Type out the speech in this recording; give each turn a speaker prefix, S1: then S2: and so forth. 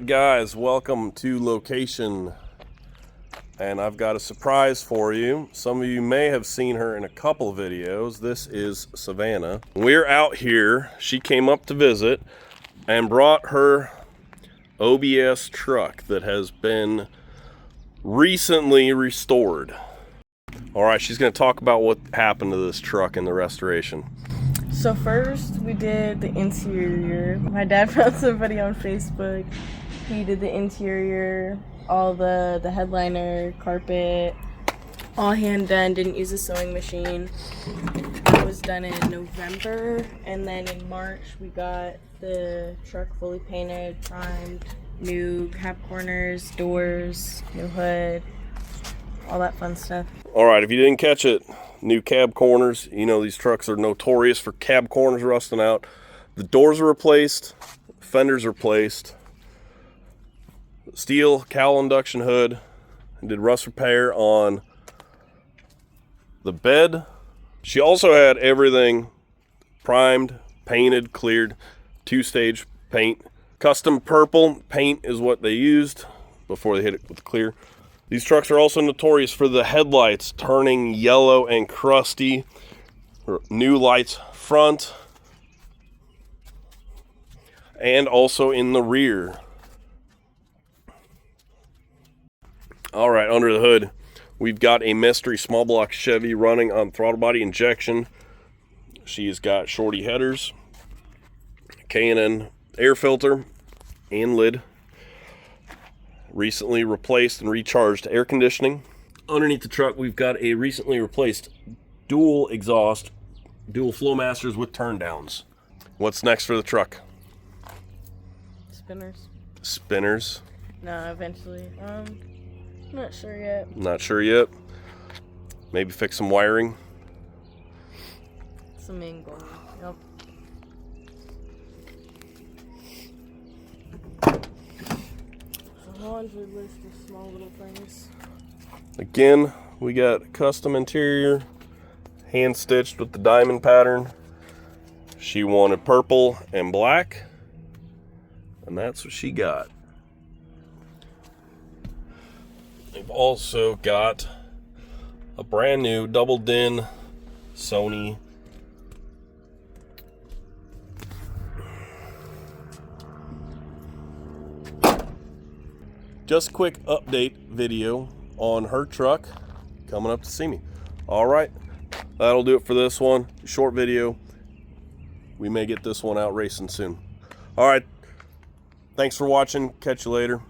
S1: guys, welcome to location, and I've got a surprise for you. Some of you may have seen her in a couple of videos. This is Savannah. We're out here. She came up to visit and brought her OBS truck that has been recently restored. All right, she's going to talk about what happened to this truck in the restoration.
S2: So first we did the interior. My dad found somebody on Facebook. He did the interior, all the headliner, carpet, all hand done, didn't use a sewing machine. That was done in November, and then in March we got the truck fully painted, primed, new cab corners, doors, new hood, all that fun stuff.
S1: All right, if you didn't catch it, new cab corners. You know, these trucks are notorious for cab corners rusting out. The doors are replaced, fenders are replaced, steel cowl induction hood, and did rust repair on the bed. She also had everything primed, painted, cleared, two-stage paint. Custom purple paint is what they used before they hit it with clear. These trucks are also notorious for the headlights turning yellow and crusty. New lights front and also in the rear. All right, under the hood, we've got a mystery small block Chevy running on throttle body injection. She's got shorty headers, K&N air filter and lid. Recently replaced and recharged air conditioning. Underneath the truck, we've got a recently replaced dual exhaust, dual Flowmasters with turn downs. What's next for the truck?
S2: Spinners.
S1: Spinners?
S2: No, eventually. Not sure yet.
S1: Not sure yet. Maybe fix some wiring.
S2: It's the main goal. Yep. A laundry list of small little things.
S1: Again, we got custom interior, hand stitched with the diamond pattern. She wanted purple and black, and that's what she got. They've also got a brand new double din Sony just quick update video on her truck coming up to see me. All right, that'll do it for this one. Short video. We may get this one out racing soon. All right, thanks for watching. Catch you later.